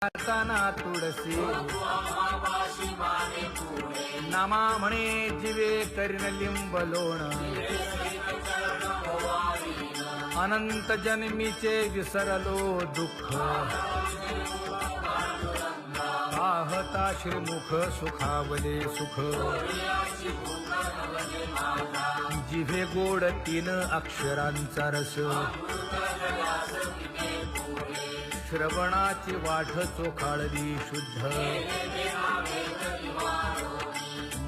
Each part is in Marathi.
ताना तुळसी नामा म्हणे जीवे करीन लिंब लोण अनंत जन्मीचे विसरलो दुःख पाहता श्रीमुख सुखावले सुख जिभे गोड 3 अक्षरांचा रस श्रवणाची वाढ चोखाळली शुद्ध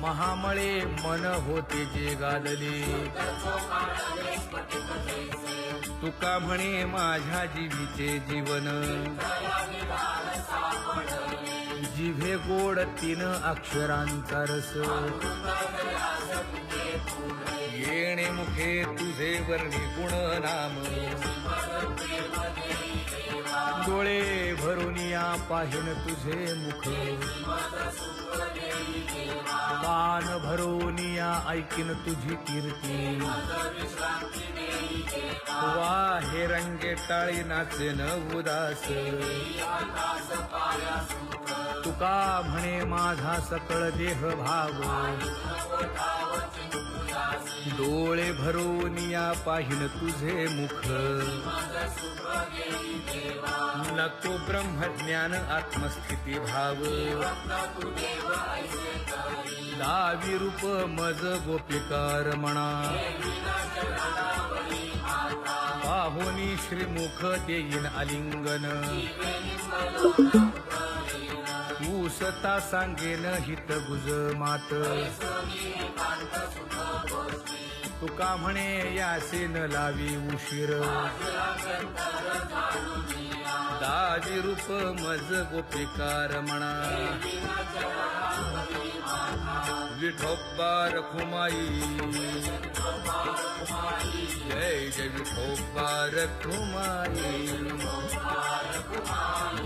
महामळे मन होते जे गादले तुका म्हणे माझ्या जीवीचे जीवन जिभे गोड 3 अक्षरांचा रस येणे मुखे तुझे वर्णी गुण नाम डोळे भरून या पाहिन तुझे मुख कान भरून या ऐकिन तुझी कीर्ती वा हे रंगे टाळी नाचेन उदास तुका म्हणे माझा सकळ देह भाव डोळे भरून या पाहिन तुझे मुख नको ब्रह्मज्ञान आत्मस्थिती भाव दावी रूप मज गोपिकार म्हणा पाहुनी श्रीमुख देईन आलिंगन ऊसता सांगेन हित गुज मात तुका म्हणे यासे न लावी उशीर दावी रूप मज गोपिकार म्हणा विठोबा रखुमाई जय जय विठोबा रखुमाई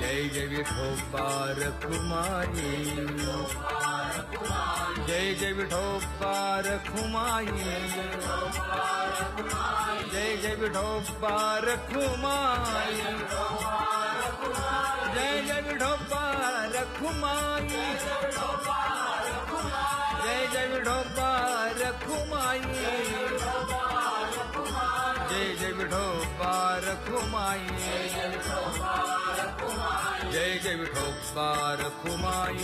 जय जय विठोबा रखुमाई जय जय विठोबा रखुमाई जय जय विठोबा रखुमाई जय जय विठोबा रखुमाई जय जय विठोबा रखुमाई जय जय विठोबा रखुमाई जय जय विठोबा रखुमाई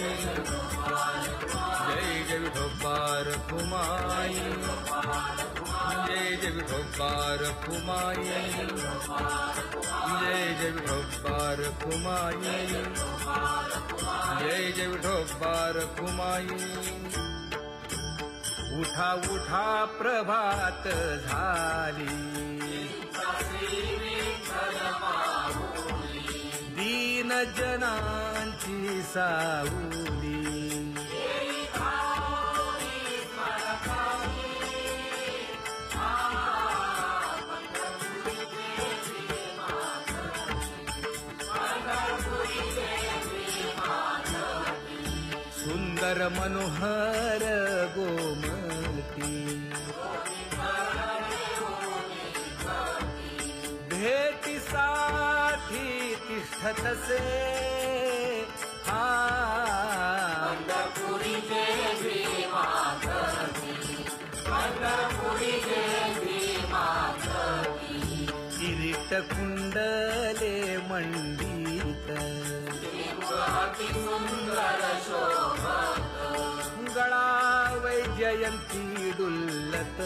जय जय विठोबा रखुमाई जय जय विठोबा रखुमाई जय जय विठोबा रखुमाई जय जय विठोबा रखुमाई उठा उठा प्रभात झाली दीन जनांची सावली सुंदर मनोहर गोमती भेटीसाठी तिष्ठतसे किरीट कुंडले मंडित गळा वैजयंती डुल्लत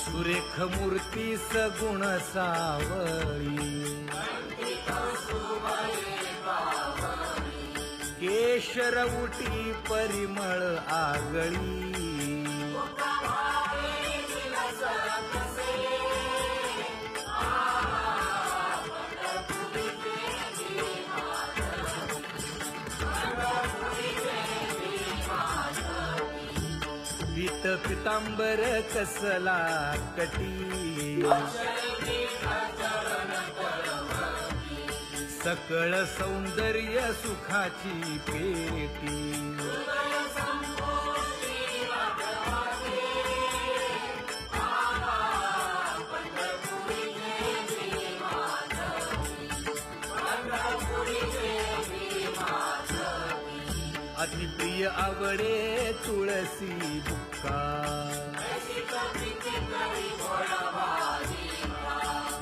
सुरेख मूर्ती सगुण सावळी केशर उटी परिमळ आगळी पीत पितांबर कसला कटी सकळ सौंदर्य सुखाची पेटी अतिप्रिय आवडे तुळसी बुक्का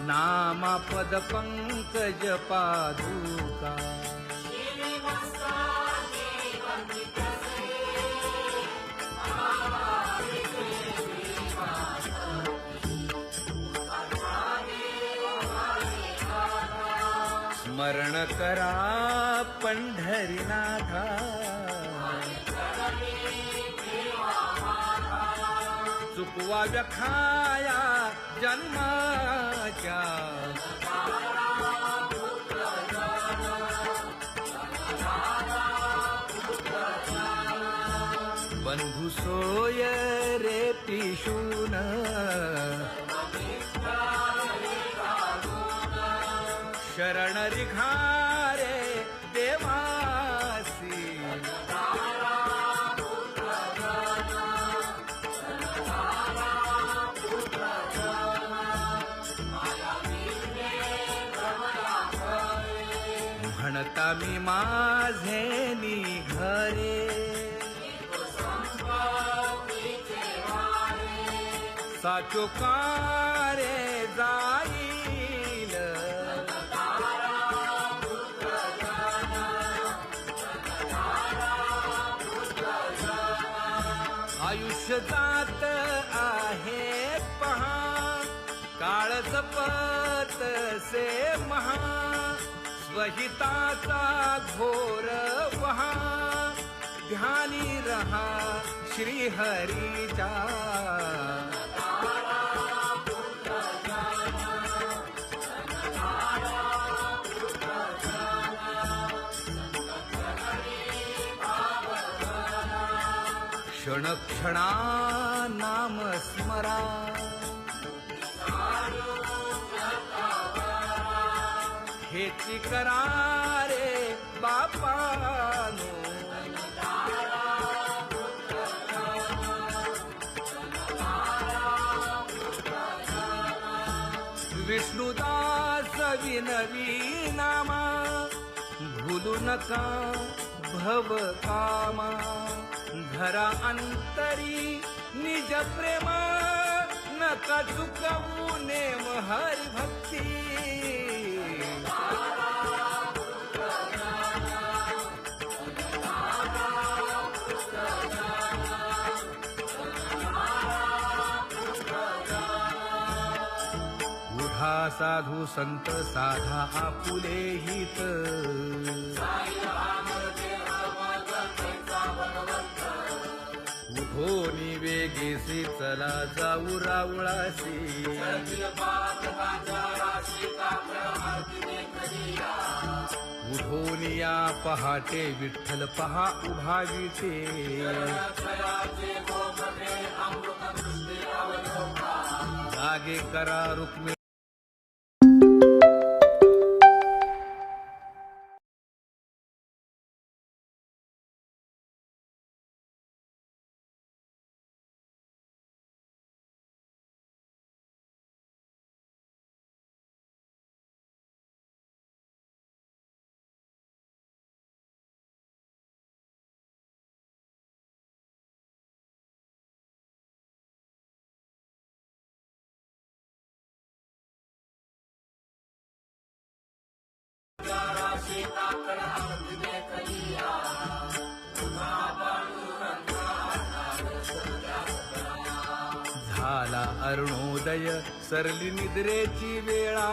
नामा पद पंकज पादुका स्मरण करा पंढरीनाथा चुकवा व्यखाया जन्माच्या बंधु सोय रे पिशून शरण रिघारे देवासी म्हणता मी माझे निघरे साचो कारे जाईल आयुष्य जात आहे पहा काळ जपत से महा स्वहिताचा घोर वहा ध्यानी रहा श्री हरीचा क्षण क्षणा नाम स्मरा हेची करारे बापानो विष्णुदास विनवी नामा भूलू नका भव कामा धरा अंतरी निज प्रेमा नका चुकवू नेम हरि भक्ती उठा साधू संत साधा आपुले हित उठोनी वेगेसी चला जाऊ रावळासी उठोनी या पहाटे विठ्ठल पहा उभा विटे जागे करा रुक्मिणी झाला अरुणोदय सरली निद्रेची वेळा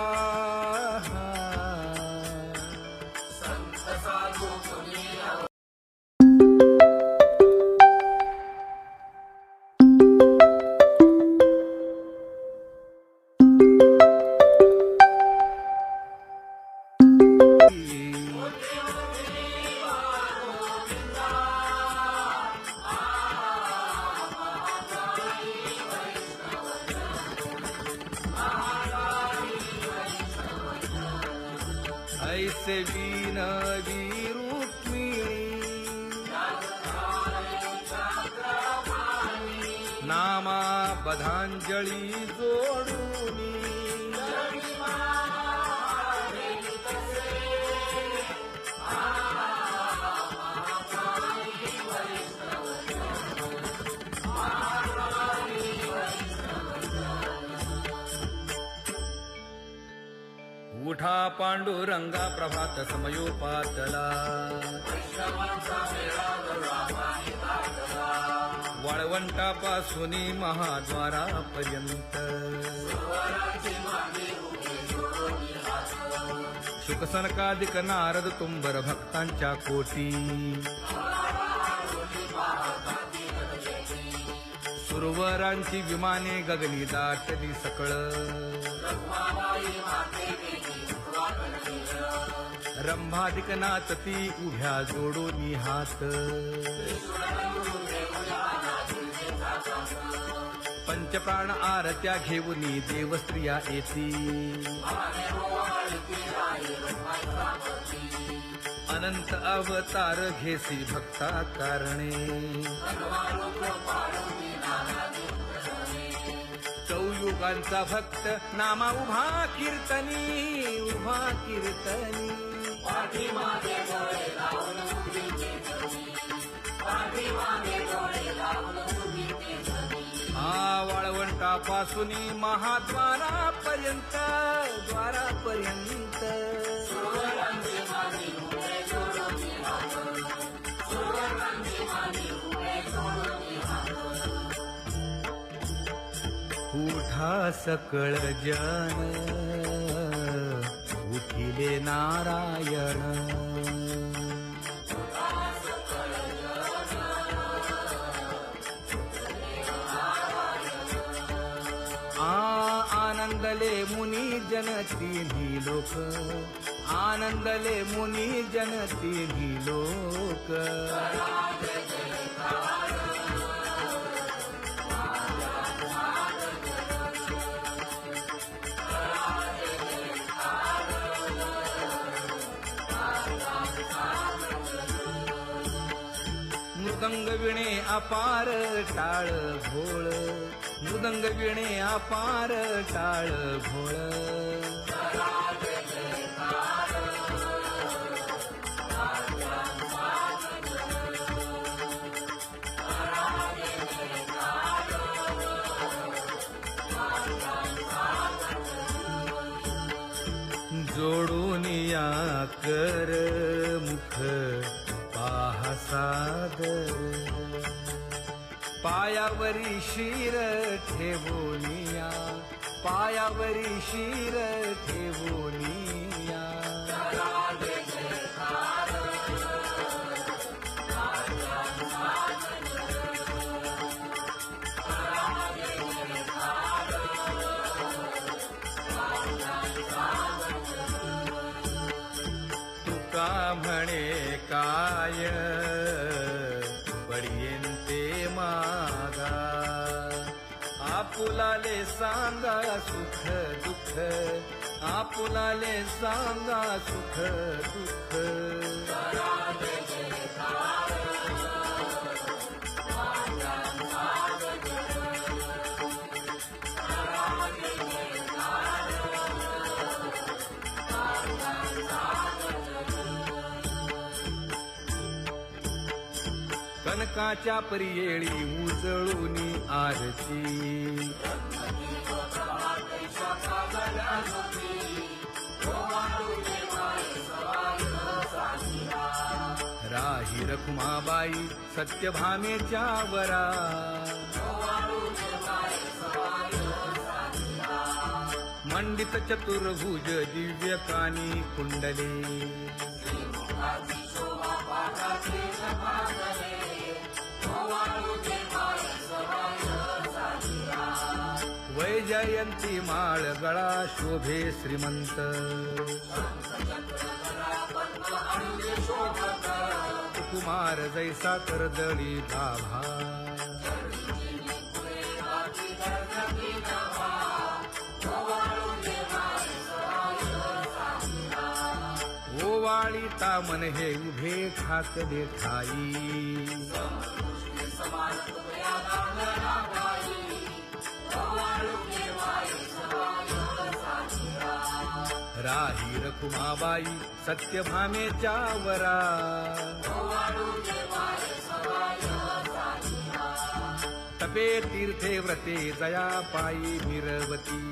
तसे विनवी रुक्मिणी नामा बधांजळी जोडूनी उठा पांडुरंगा प्रभात समयोपातला वाळवंटापासून महाद्वारापर्यंत शुकसनकादिक नारद तुंबर भक्तांच्या कोटी सुरवरांची विमाने गगनी दाटली सकळ रंभादिक नाचती उभ्या जोडोनी हात पंचप्राण आरत्या घेऊनी देवस्त्रिया येती अनंत अवतार घेसी भक्ता कारणे चौयुगांचा भक्त नामा उभा कीर्तनी उभा कीर्तनी वाळवंटापासून महाद्वारापर्यंत द्वारापर्यंत उठा सकळ जन उठिले नारायण आनंदले मुनी जन तिन्ही लोक आनंदले मुनी जन तिन्ही लोक मृदंग विणे अपार टाळ भोळ मृदंग विणे अपार टाळ भोळ जोडून या कर मुख पाहा सादर पायावरी शिर ठेवोनिया पायावरी शिर ठेवोनिया तुका म्हणे काय पडियेंते मागा आपुलाले सांगा सुख दुःख आपुलाले सांगा सुख दुःख कनकाच्या परियेळी उजळूनी आरती राही रखुमाबाई सत्यभामेच्या वरा मंडित चतुर्भुज दिव्य कानी कुंडले वैजयंती माळ गळा शोभे श्रीमंत कुमार जैसा करदळी गाभा आता मन हे उभे ठाकले ठाई राही रखुमाबाई सत्यभामेच्या वरा तपे तीर्थे व्रते जया पायी मिरवती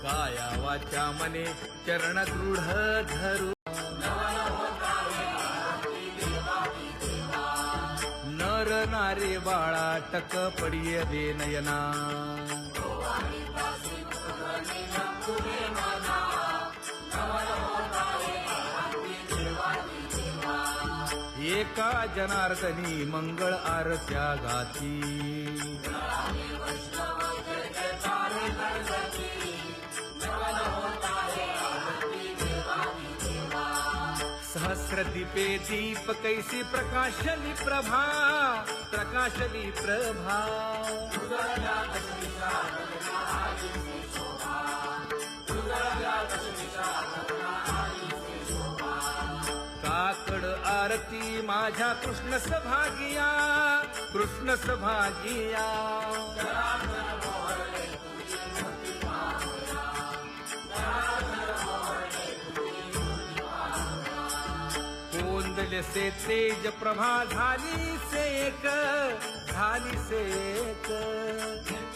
काया वाचा मने चरण दृढ धरू नर नारे बाळा टक पडिये दे नयना एका जनार्दनी मंगळ आरत्या गाती सहस्र दीपे दीप कैसी प्रकाशली प्रभा प्रकाशली प्रभा काकड आरती माझ्या कृष्ण सभागिया कृष्ण सभागिया कोंदले से तेज प्रभा झाली से एक झाली से एक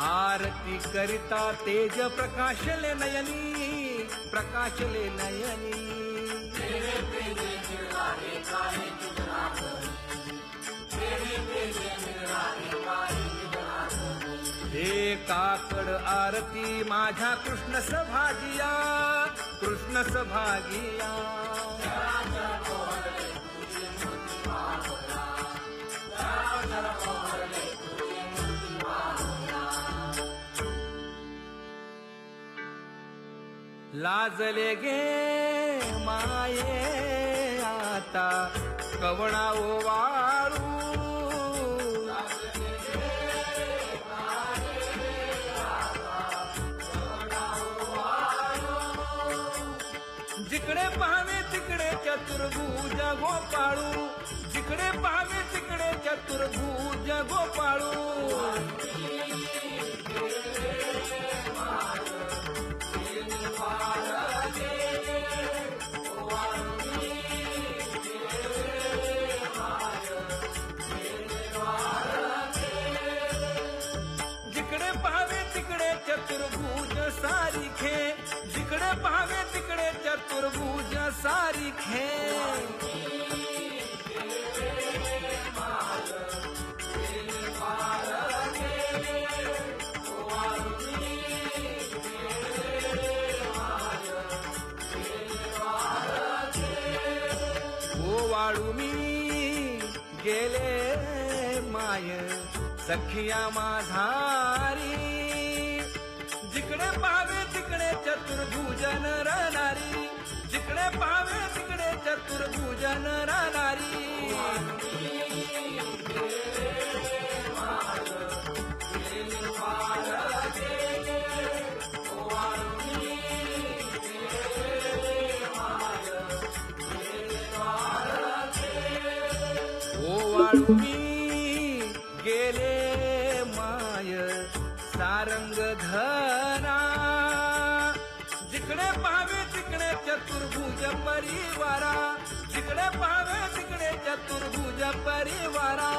आरती करिता तेज प्रकाशले नयनी प्रकाशले नयनी हे काकड आरती माझ्या कृष्ण सभागिया कृष्ण सभागिया लाजले गे माये आता कवणा ओवाळू जिकडे पाहावे तिकडे चतुर्भुज गोपाळू जिकडे पाहावे तिकडे चतुर्भुज गोपाळू जिकडे पाहावे तिकडे चतुर्भुज सारिखे जिकडे पाहावे तिकडे चतुर्भुज सारिखे ओवाळू मी गेले माय सखिया माझारी जिकडे पाहावे तिकडे चतुर्भुज नरनारी जिकडे पाहावे तिकडे चतुर्भुज नरनारी ओवाळू मी गेले माय सारंग धना जिकडे पाहावे तिकडे चतुर्भुज परिवारा जिकडे पाहावे तिकडे चतुर्भुज परिवारा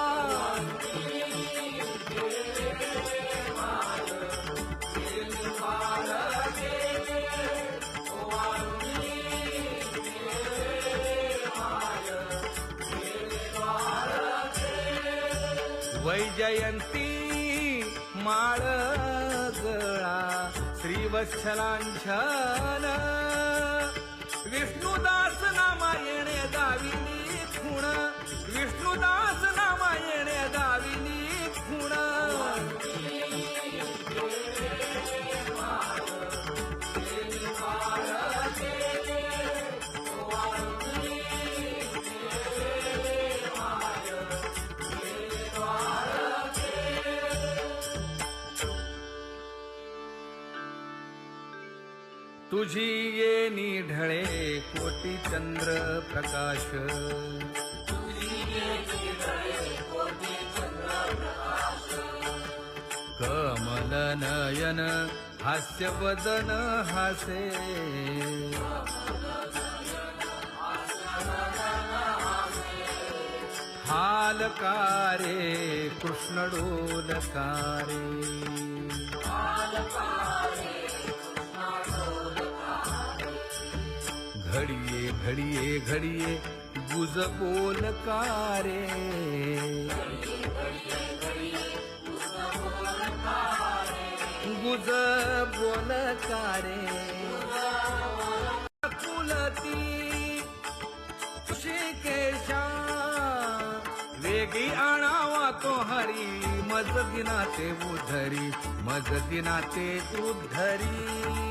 वैजयंती माळ गळा श्रीवत्सलांछन विष्णुदास नामायणे गाविली खूण विष्णुदास नामायणे गाविली खूण तुझी येणी ढळे कोटी चंद्र प्रकाश कमल नयन हास्य वदन हासे हालकारे कृष्ण डोलकारे घडिये घडिये घडिये गुज बोलकारे गुज बोलकारे कुलती शिकेशा वेगी आणावा तो हरी मज दिनाते उधरी मज दिनाते उद्धरी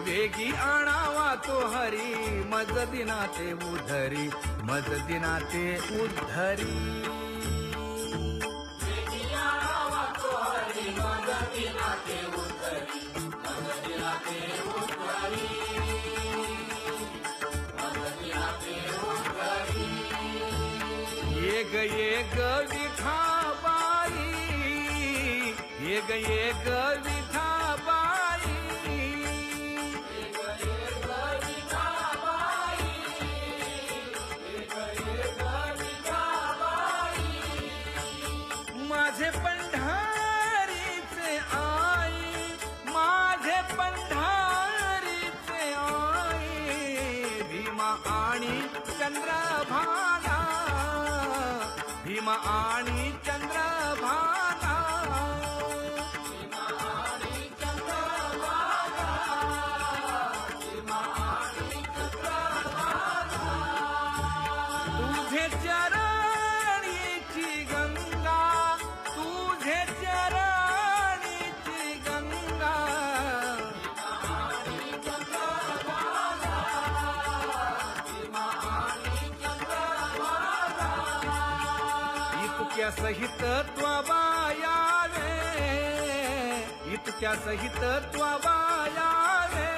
वेगी आणावा तो हरी मज दिनाते उधरी मज दिनाते उद्धरी ये ग विठाबाई ये ग विठाबाई माझे पंढारीचे आई माझे पंढारीचे आई भीमा आणि चंद्रभागा भीमा आणि चंद्रभागा तुझे चरणीची गंगा तुझे चरणीची गंगा इतक्या सहित त्वबायावे इतक्या सहित त्वबायावे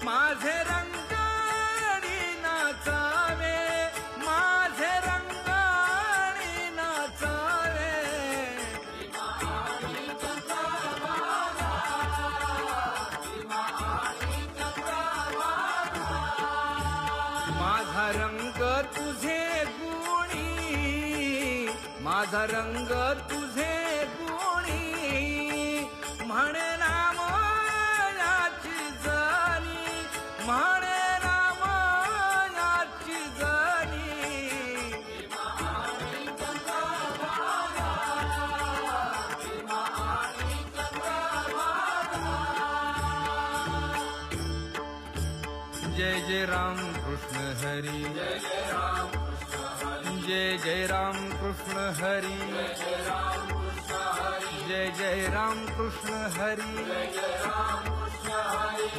माझे रंगणी नाचावे माझे रंगणी नाचावे माझा रंग तुझे माझा रंग तुझे गुणी म्हणे नाम याची जनी म्हणे नाम याची जनी जय जय राम कृष्ण हरी जय जय राम जय जय राम कृष्ण हरी जय जय राम कृष्ण हरी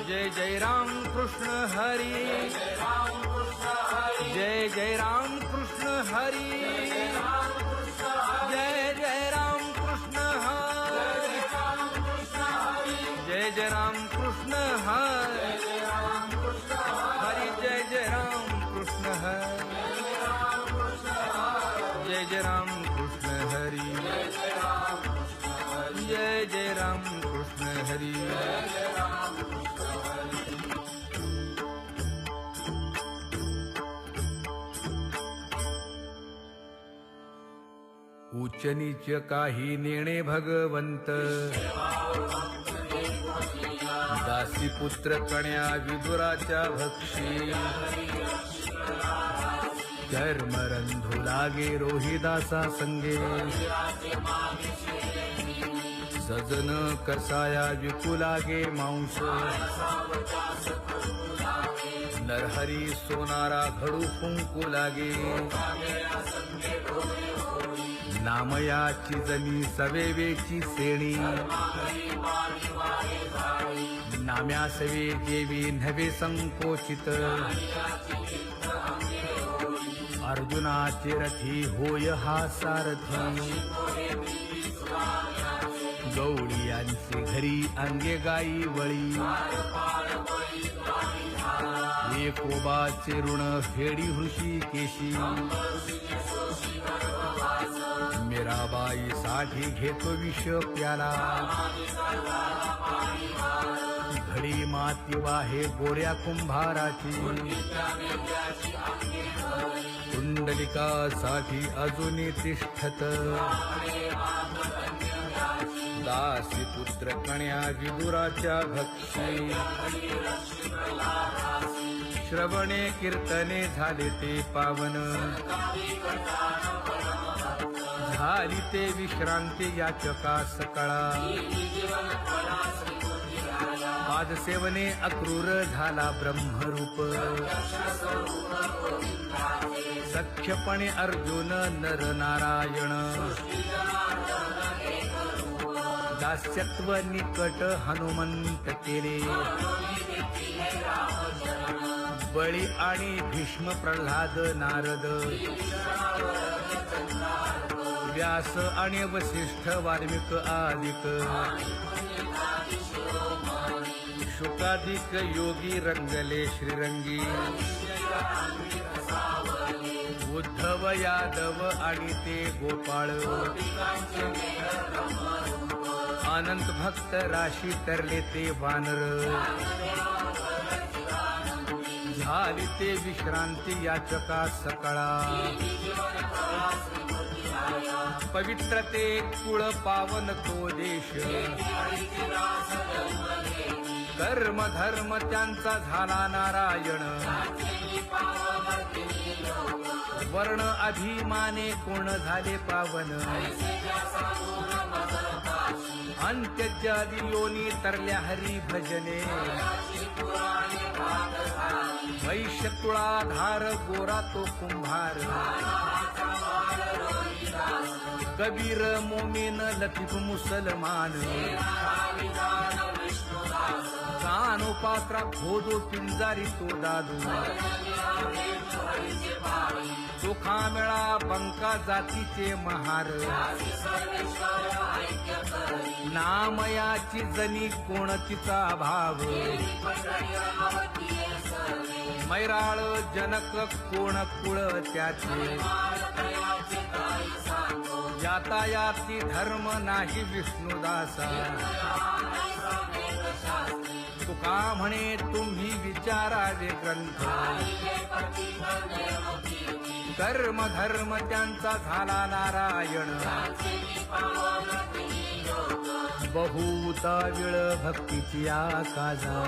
जय जय राम कृष्ण हरी जय जय राम कृष्ण हरी जय जय राम कृष्ण हरी जय जय राम कृष्ण हरी जय जय राम कृष्ण हरी जय जय राम कृष्ण हरी जय जय राम कृष्ण हरी उच्च नीच काही नेणे भगवंत दासी पुत्र कण्या विदुराच्या भक्षी धर्मरंधू लागे रोहिदासा संगे सजन कसाया विपुलागे मांस नरहरी सोनारा घडू फुंकू लागे नामयाची जनी सवेवेची सेणी नाम्या सवे देवी नव्हे संकोचित अर्जुनाचे रथी होय हा सारथी गवळी यांचे घरी अंगे गाई वळी एकोबाचे ऋण फेडी हृषी केशी मीराबाई साठी घेतो विष प्याला घडी माती वाहे गोऱ्या कुंभाराची कुंडलिकासाठी अजूनही तिष्ठत दासी पुत्र कण्या विदुराच्या भक्षी श्रवणे कीर्तने झाले ते पावन झाली ते विश्रांती याचका सकळा पादसेवने अक्रूर झाला ब्रह्मरूप सख्यपणे अर्जुन नर नारायण दास्यत्व निकट हनुमंत केले बळी आणि भीष्म प्रल्हाद नारद व्यास आणि वसिष्ठ वाल्मिक आदिक शुकाधिक योगी रंगले श्रीरंगी उद्धव यादव आणि ते गोपाळ अनंत भक्त राशी तरले ते वानर झाली ते विश्रांती याचका सकळा पवित्र ते कुळ पावन तो देश कर्म धर्म त्यांचा झाला नारायण वर्ण अभिमाने कोण झाले पावन अंत्यजादी योनी तरल्या हरी भजने वैश्य तुळाधार गोरा तो कुंभार कबीर मोमीन लतीफ मुसलमान कानोपात्रा खोदो पिंजारी तो दादू सुखा मेळा बंका जातीचे महार नामयाची जनी कोण तिचा भाव मैराळ जनक कोण कुळ त्याचे यातायाती धर्म नाही विष्णुदासा तुका म्हणे तुम्ही विचारावे ग्रंथ कर्म धर्म त्यांचा झाला नारायण बहुता विळ भक्तीची आकाजा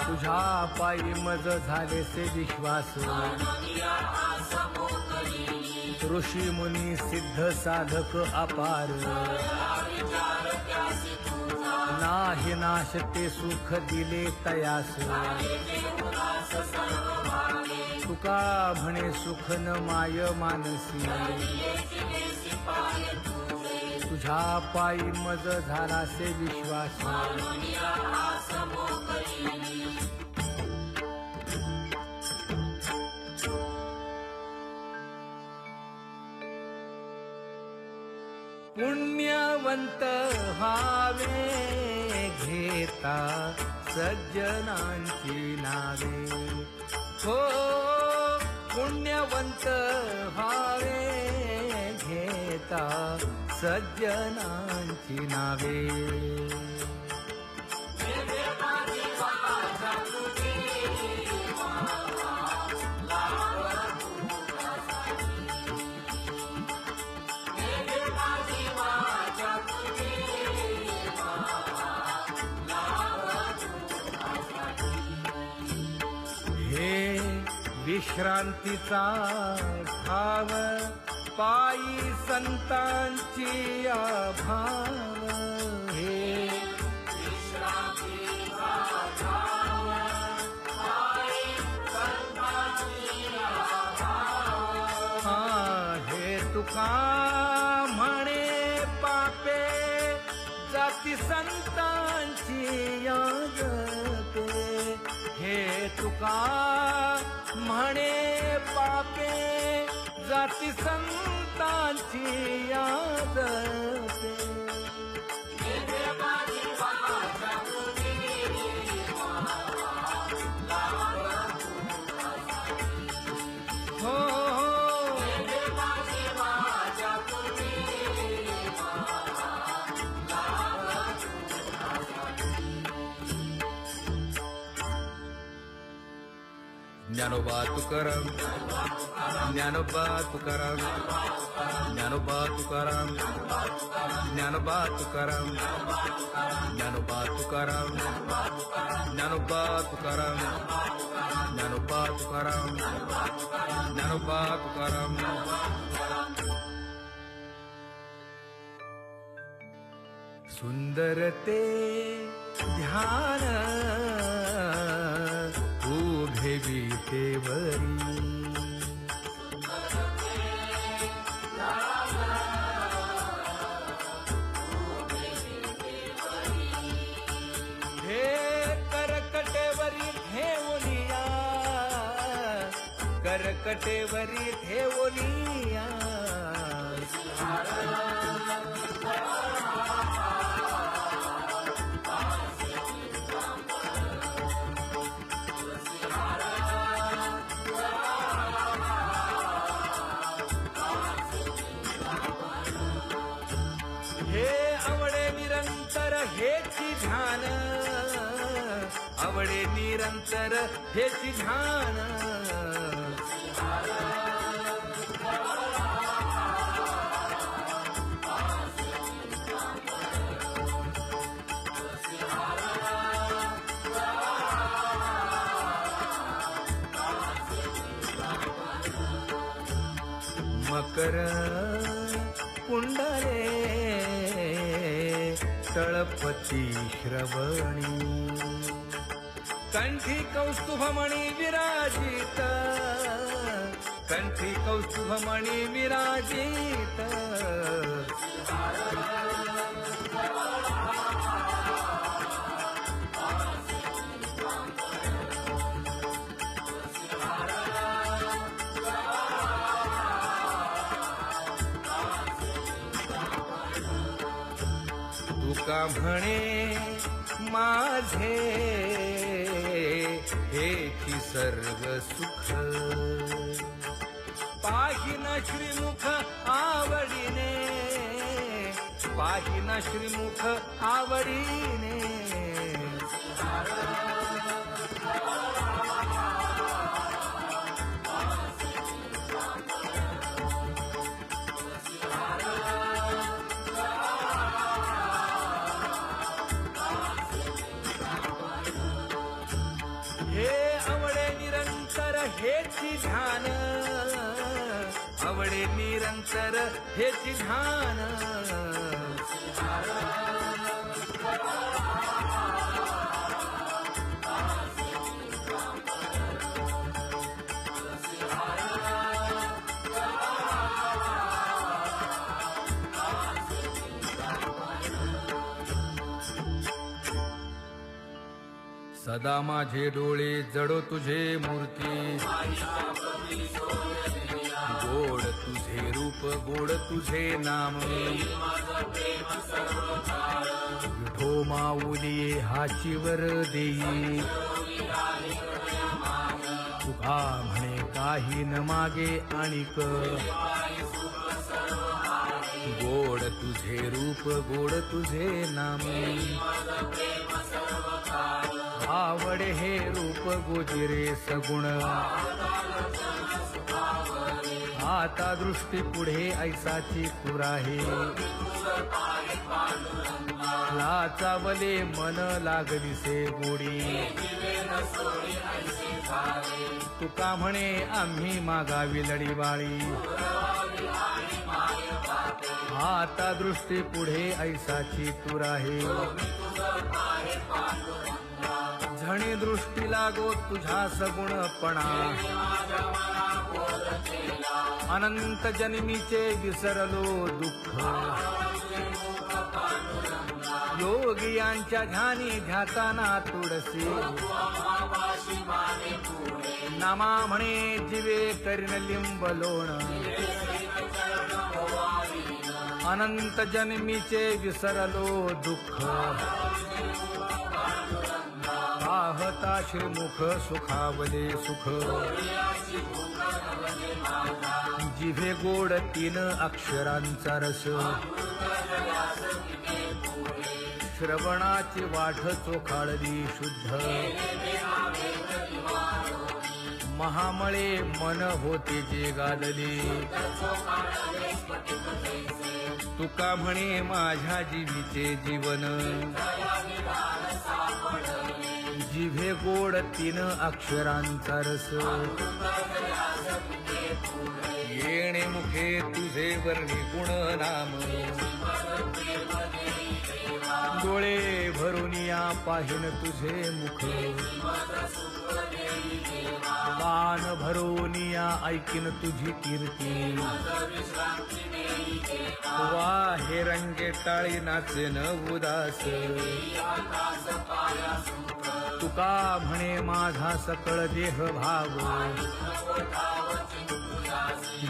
तुझ्या पायी मज झाले से विश्वास ऋषी मुनी सिद्ध साधक अपार नाही नाश ते सुख दिले तयास तुका म्हणे सुख न माय मानसी तुझ्या पायी मज झाला से विश्वास पुण्यवंत व्हावे घेता सज्जनांची नावे हो पुण्यवंत व्हावे घेता सज्जनांची नावे विश्रांतीचा भाव पायी संतांची अभाव हे विश्रांतीचा भाव पायी संतांची अभाव हे तुका म्हणे पापे जाती संतांची यागते हे तुका म्हणे पापे जाती संतांची त्याची याद पे. हो ज्ञानोबा तुकाराम, ज्ञानोबा तुकाराम, ज्ञानोबा तुकाराम, ज्ञानोबा तुकाराम, ज्ञानोबा तुकाराम, ज्ञानोबा तुकाराम, ज्ञानोबा तुकाराम, ज्ञानोबा तुकाराम. सुंदर ते ध्यान उभे विटेवरी. हे करकटेवरी ठेवलिया, करकटेवरी ठेवलिया. हे आवडे निरंतर हेची ध्यान, आवडे निरंतर हेची ध्यान. मकर कुंडले तळपती श्रवणी. कंठी कौस्तुभमणी विराजित, कंठी कौस्तुभमणी विराजित. तुका म्हणे माझे हेची सर्व सुख. पाहिना श्रीमुख आवडीने, पाहिना श्रीमुख आवडीने. हे आवडे निरंतर हेची ध्यान, आवडे निरंतर हेची ध्यान. सदा माझे डोळे जडो तुझे मूर्ती. गोड तुझे रूप, गोड तुझे नाम. विठो माऊली हाचीवर देई. तुका म्हणे काही न मागे आणिक. गोड तुझे रूप, गोड तुझे नाम. आवडे हे रूप गोजिरे सगुण. आता दृष्टी पुढे ऐसाची पुराहे. लाचावले मन लागलीसे गोडी. तुका म्हणे आम्ही मागावी लढीवाळी. आता दृष्टी पुढे ऐसाची तुराहे. झणी दृष्टी लागो तुझा सगुणपणा. अनंत जन्मीचे विसरलो दुःख. योगियांच्या ध्यानी ध्याताना तुळसी. नामा म्हणे जीवे करीन लिंब लोण. अनंत जन्मीचे विसरलो दुःख पाहता श्रीमुख सुखावले सुख जिभे गोड 3 अक्षरांचा रस श्रवणाची वाट चोखाळली शुद्ध महामळे मन होते जे गादले तुका म्हणे माझ्या जीवीचे जीवन जिभे गोड 3 अक्षरांचा रस येणे मुखे तुझे वर्णी गुण नाम डोळे भरून या पाहिन तुझे मुख कान भरून या ऐकिन तुझी कीर्ती वाहे रंगे टाळी नाचेन उदास तुका म्हणे माझा सकळ देह भाव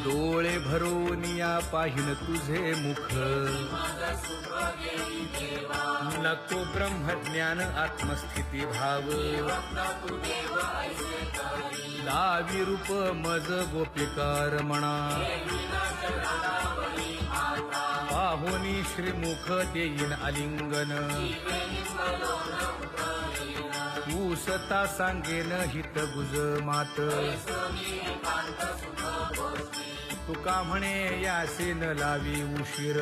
डोळे भरून या पाहिन तुझे मुख नको ब्रह्मज्ञान आत्मस्थिती भाव लावी रूप मज गोपिकार म्हणा पाहुनी श्रीमुख देईन आलिंगन तू सता सांगेन हित गुज मात तुका म्हणे यासीन लावी उशीर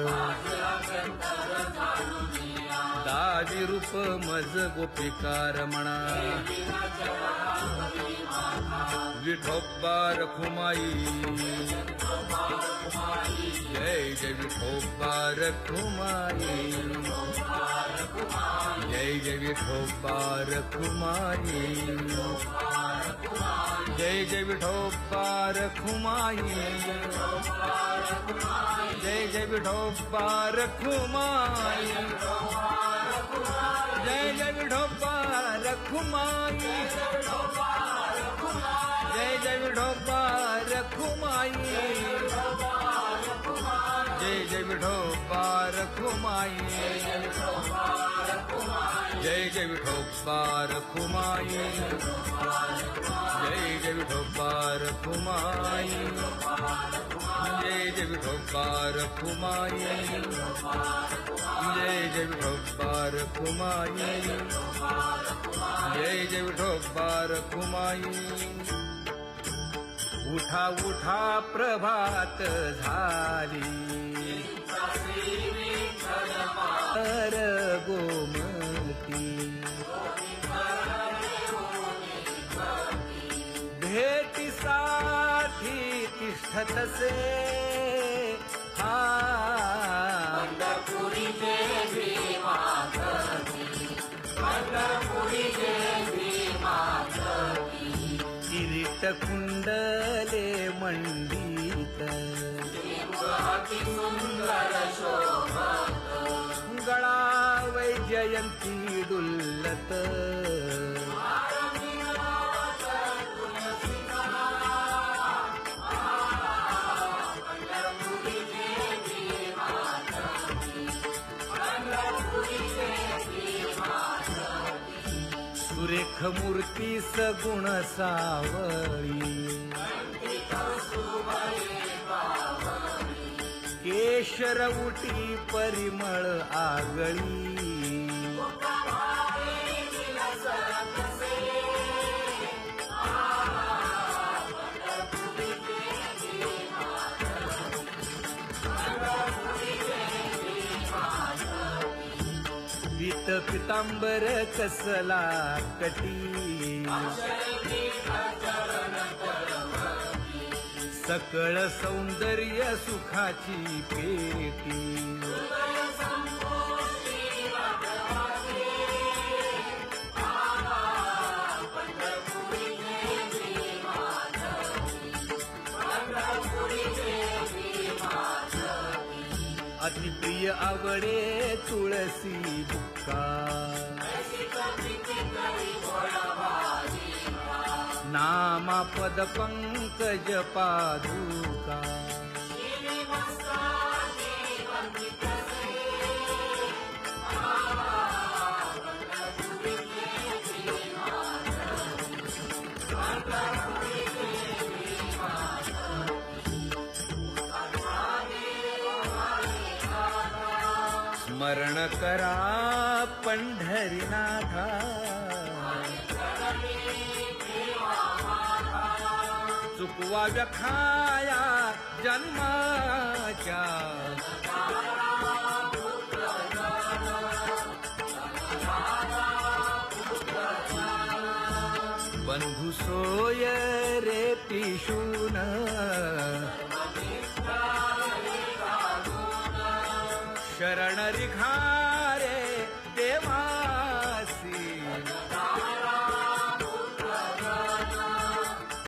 दावी रूप मज गोपिकार म्हणा विठोबा रखुमाई जय जय विठोबा रखुमाई जय जय विठोबा रखुमाई जय जय विठोबा रखुमाई जय जय विठोबा रखुमाई जय जय विठोबा रखुमाई जय जय विठोबा रखुमाई जय जय विठोबा रखुमाई जय जय विठोबा रखुमाई जय जय विठोबा रखुमाई जय जय विठोबा रखुमाई जय जय विठोबा रखुमाई जय जय विठोबा रखुमाई उठा उठा प्रभात झाली तर गोमती भेटीसाठी तिष्ठतसे किरीट कुंडले मंडित गळा वैजयंती डुल्लत सुरेख मूर्ती सगुण सावळी केशर उटी परिमळ आगळी पीत पितांबर कसला कटी सकळ सौंदर्य सुखाची पेटी अतिप्रिय आवडे तुळसी बुक्का नामा पद पंकज पादुका स्मरण करा पंढरीनाथा, चुकवा व्यखाया जन्माच्या, बंधू सोय रे पिशून, शरण रिघा